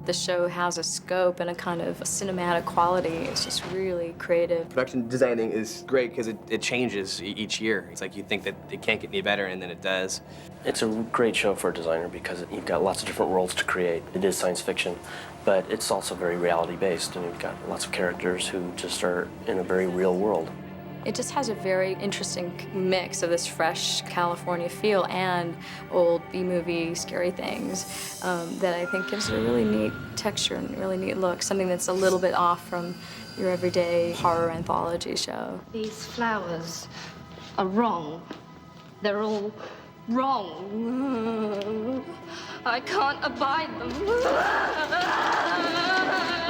The show has a scope and a kind of cinematic quality. It's just really creative. Production designing is great because it changes each year. It's like you think that it can't get any better, and then it does. It's a great show for a designer because you've got lots of different worlds to create. It is science fiction, but it's also very reality-based, and you've got lots of characters who just are in a very real world. It just has a very interesting mix of this fresh California feel and old B-movie scary things that I think gives it a really neat texture and really neat look, something that's a little bit off from your everyday horror anthology show. These flowers are wrong. They're all wrong. I can't abide them.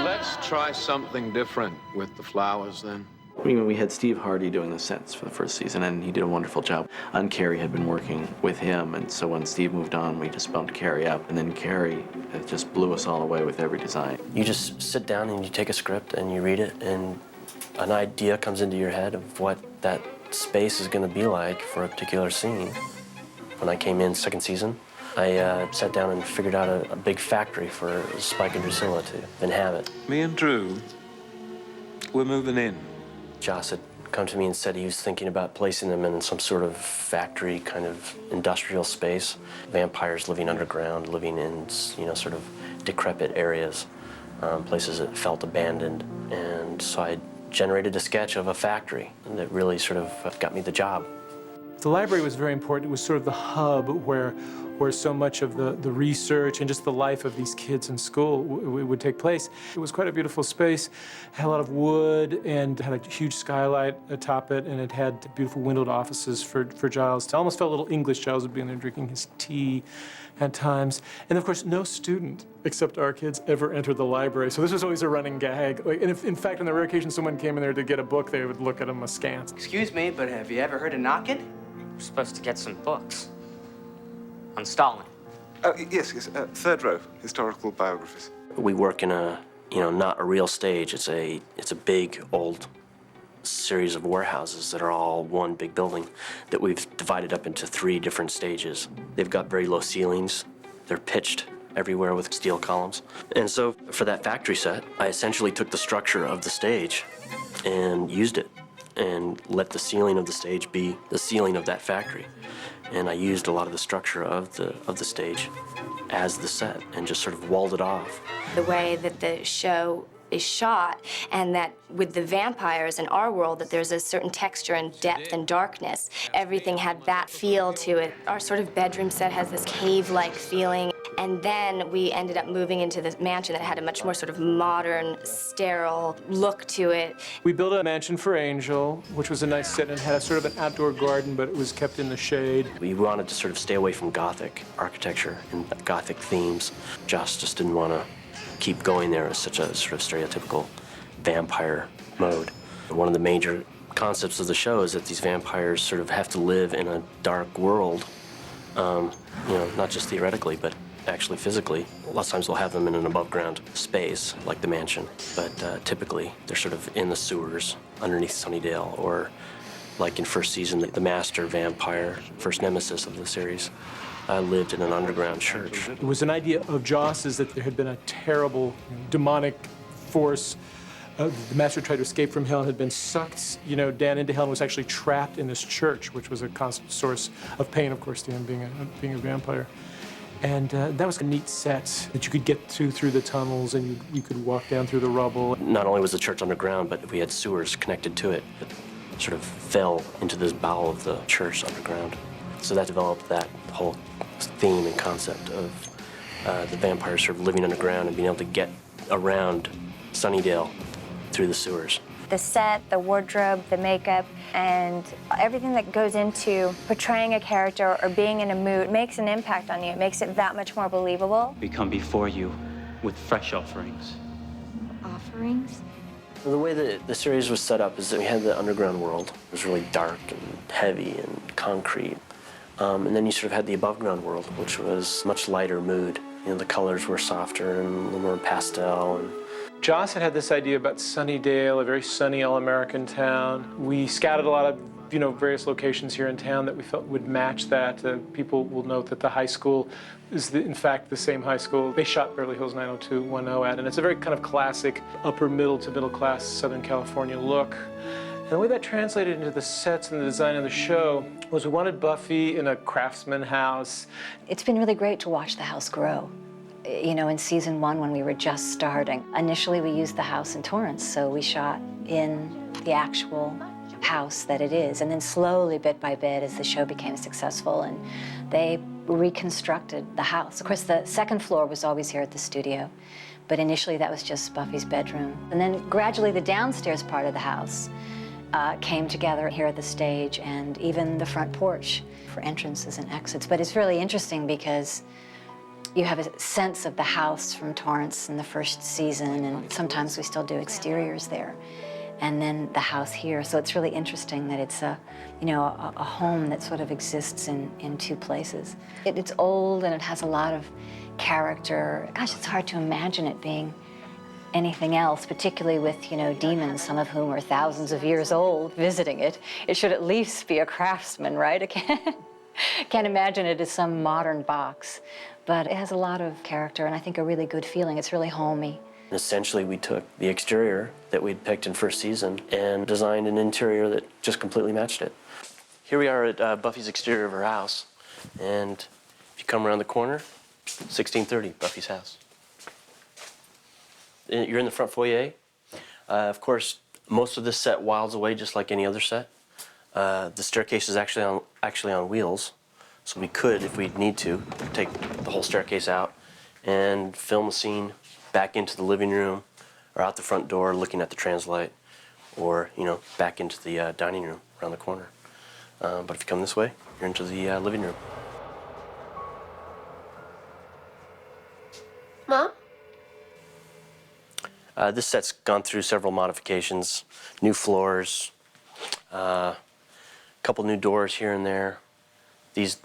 Let's try something different with the flowers, then. I mean, we had Steve Hardy doing the sets for the first season, and he did a wonderful job. Carrie had been working with him, and so when Steve moved on, we just bumped Carrie up, and then Carrie just blew us all away with every design. You just sit down and you take a script and you read it, and an idea comes into your head of what that space is going to be like for a particular scene. When I came in second season, I sat down and figured out a big factory for Spike and Drusilla to inhabit. Me and Drew, we're moving in. Joss had come to me and said he was thinking about placing them in some sort of factory, kind of industrial space. Vampires living underground, living in, sort of decrepit areas, places that felt abandoned. And so I generated a sketch of a factory that really sort of got me the job. The library was very important. It was sort of the hub where so much of the research and just the life of these kids in school would take place. It was quite a beautiful space. It had a lot of wood and had a huge skylight atop it, and it had beautiful windowed offices for Giles. It almost felt a little English. Giles would be in there drinking his tea at times. And of course, no student except our kids ever entered the library. So this was always a running gag. And if, in fact, on the rare occasion someone came in there to get a book, they would look at them askance. Excuse me, but have you ever heard of knocking? We're supposed to get some books on Stalin. Yes, third row, historical biographies. We work in a, not a real stage. It's a big, old series of warehouses that are all one big building that we've divided up into 3 different stages. They've got very low ceilings. They're pitched everywhere with steel columns. And so for that factory set, I essentially took the structure of the stage and used it and let the ceiling of the stage be the ceiling of that factory. And I used a lot of the structure of the stage as the set and just sort of walled it off. The way that the show is shot, and that with the vampires in our world, that there's a certain texture and depth and darkness. Everything had that feel to it. Our sort of bedroom set has this cave-like feeling. And then we ended up moving into this mansion that had a much more sort of modern, sterile look to it. We built a mansion for Angel, which was a nice set and had a sort of an outdoor garden, but it was kept in the shade. We wanted to sort of stay away from Gothic architecture and Gothic themes. Joss just didn't want to keep going there as such a sort of stereotypical vampire mode. One of the major concepts of the show is that these vampires sort of have to live in a dark world, not just theoretically, but actually physically. A lot of times we'll have them in an above-ground space, like the mansion, but typically they're sort of in the sewers underneath Sunnydale, or like in first season, the master vampire, first nemesis of the series, lived in an underground church. It was an idea of Joss's that there had been a terrible demonic force. The master tried to escape from hell and had been sucked, down into hell and was actually trapped in this church, which was a constant source of pain, of course, to him being a vampire. And that was a neat set that you could get through the tunnels, and you could walk down through the rubble. Not only was the church underground, but we had sewers connected to it that sort of fell into this bowel of the church underground. So that developed that whole theme and concept of the vampires sort of living underground and being able to get around Sunnydale through the sewers. The set, the wardrobe, the makeup, and everything that goes into portraying a character or being in a mood makes an impact on you. It makes it that much more believable. We come before you with fresh offerings. Offerings? The way that the series was set up is that we had the underground world. It was really dark and heavy and concrete. And then you sort of had the above ground world, which was much lighter mood. The colors were softer and a little more pastel. And Joss had this idea about Sunnydale, a very sunny all-American town. We scouted a lot of various locations here in town that we felt would match that. People will note that the high school is, in fact, the same high school they shot Beverly Hills 90210 at, and it's a very kind of classic upper middle to middle class Southern California look. And the way that translated into the sets and the design of the show was we wanted Buffy in a craftsman house. It's been really great to watch the house grow. In season 1, when we were just starting, initially we used the house in Torrance, so we shot in the actual house that it is. And then slowly, bit by bit, as the show became successful, and they reconstructed the house. Of course, the second floor was always here at the studio, but initially that was just Buffy's bedroom. And then gradually the downstairs part of the house came together here at the stage, and even the front porch for entrances and exits. But it's really interesting because you have a sense of the house from Torrance in the first season, and sometimes we still do exteriors there. And then the house here. So it's really interesting that it's a home that sort of exists in two places. It's old and it has a lot of character. Gosh, it's hard to imagine it being anything else, particularly with, demons, some of whom are thousands of years old, visiting it. It should at least be a craftsman, right? I can't imagine it as some modern box, but it has a lot of character and I think a really good feeling. It's really homey. Essentially, we took the exterior that we'd picked in first season and designed an interior that just completely matched it. Here we are at Buffy's exterior of her house, and if you come around the corner, 1630, Buffy's house. You're in the front foyer. Of course, most of this set wilds away just like any other set. The staircase is actually on wheels, so we could, if we need to, take the whole staircase out and film a scene back into the living room or out the front door looking at the translite, or back into the dining room around the corner. But if you come this way, you're into the living room. Mom? This set's gone through several modifications, new floors, a couple new doors here and there. These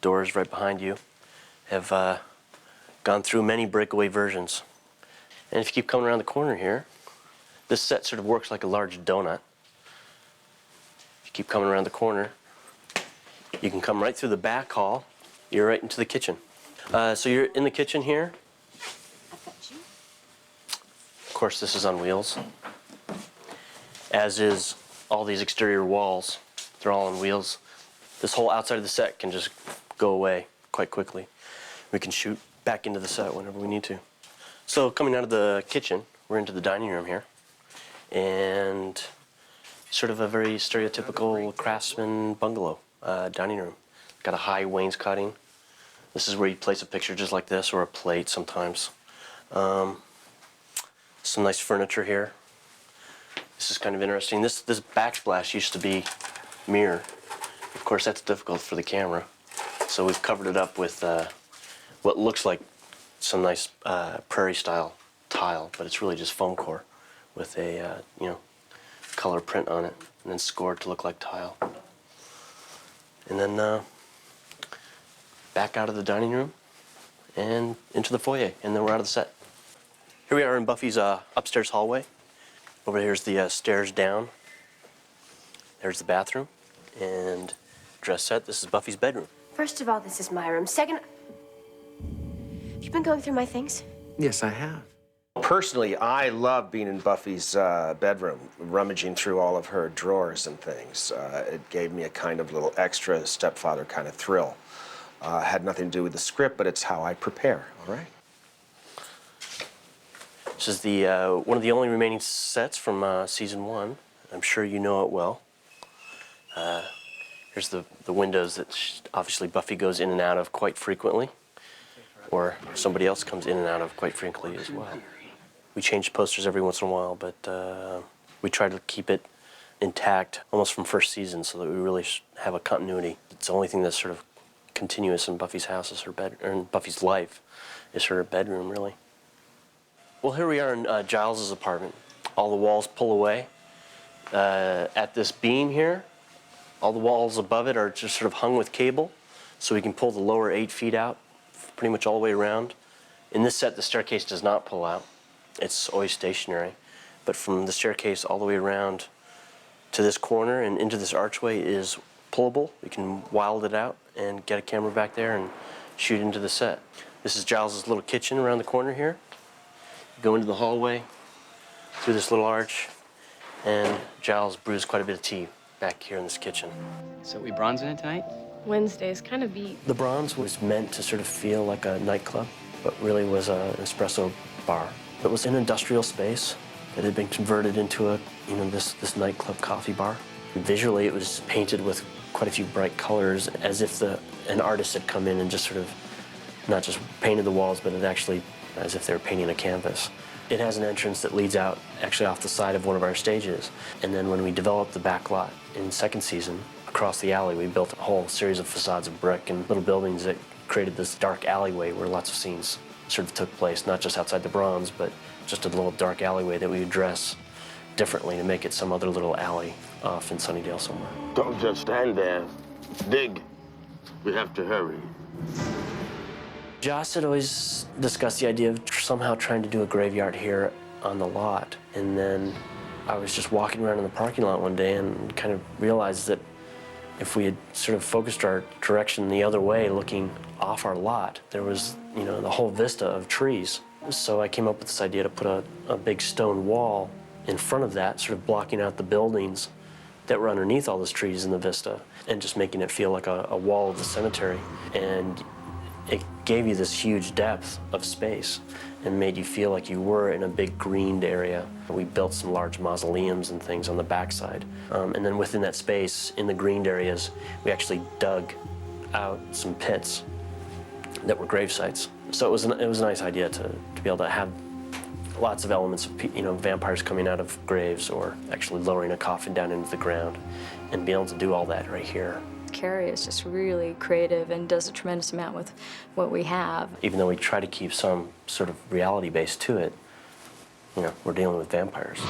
doors right behind you have gone through many breakaway versions. And if you keep coming around the corner here, this set sort of works like a large donut. If you keep coming around the corner, you can come right through the back hall. You're right into the kitchen. So you're in the kitchen here. Of course, this is on wheels, as is all these exterior walls. They're all on wheels. This whole outside of the set can just go away quite quickly. We can shoot back into the set whenever we need to. So coming out of the kitchen, we're into the dining room here, and sort of a very stereotypical craftsman bungalow dining room. Got a high wainscoting. This is where you place a picture just like this, or a plate sometimes. Some nice furniture here. This is kind of interesting. This backsplash used to be mirror. Of course, that's difficult for the camera, so we've covered it up with what looks like some nice prairie-style tile, but it's really just foam core with a color print on it, and then scored to look like tile. And then back out of the dining room and into the foyer, and then we're out of the set. Here we are in Buffy's upstairs hallway. Over here's the stairs down. There's the bathroom and dress set. This is Buffy's bedroom. First of all, this is my room. Second, have you been going through my things? Yes, I have. Personally, I love being in Buffy's bedroom, rummaging through all of her drawers and things. It gave me a kind of little extra stepfather kind of thrill. Had nothing to do with the script, but it's how I prepare, all right? This is the one of the only remaining sets from season 1. I'm sure you know it well. Here's the windows that obviously Buffy goes in and out of quite frequently, or somebody else comes in and out of quite frequently as well. We change posters every once in a while, but we try to keep it intact almost from first season so that we really have a continuity. It's the only thing that's sort of continuous in Buffy's house is her bed, or in Buffy's life, is her bedroom, really. Well, here we are in Giles's apartment. All the walls pull away. At this beam here, all the walls above it are just sort of hung with cable, so we can pull the lower 8 feet out pretty much all the way around. In this set, the staircase does not pull out. It's always stationary. But from the staircase all the way around to this corner and into this archway is pullable. We can wild it out and get a camera back there and shoot into the set. This is Giles's little kitchen around the corner here. Go into the hallway through this little arch, and Giles brews quite a bit of tea back here in this kitchen. So we bronzing it tonight? Wednesdays kind of beat. The bronze was meant to sort of feel like a nightclub, but really was an espresso bar. It was an industrial space that had been converted into a, this nightclub coffee bar. Visually, it was painted with quite a few bright colors, as if an artist had come in and just sort of not just painted the walls, but it actually as if they were painting a canvas. It has an entrance that leads out actually off the side of one of our stages. And then when we developed the back lot in second season, across the alley, we built a whole series of facades of brick and little buildings that created this dark alleyway where lots of scenes sort of took place, not just outside the bronze, but just a little dark alleyway that we would dress differently to make it some other little alley off in Sunnydale somewhere. Don't just stand there. Dig. We have to hurry. Joss had always discussed the idea of somehow trying to do a graveyard here on the lot. And then I was just walking around in the parking lot one day and kind of realized that if we had sort of focused our direction the other way, looking off our lot, there was, the whole vista of trees. So I came up with this idea to put a big stone wall in front of that, sort of blocking out the buildings that were underneath all those trees in the vista and just making it feel like a wall of the cemetery. And it gave you this huge depth of space and made you feel like you were in a big greened area. We built some large mausoleums and things on the backside. And then within that space, in the greened areas, we actually dug out some pits that were grave sites. So it was a nice idea to be able to have lots of elements of vampires coming out of graves or actually lowering a coffin down into the ground and be able to do all that right here. Carrie is just really creative and does a tremendous amount with what we have. Even though we try to keep some sort of reality base to it, we're dealing with vampires.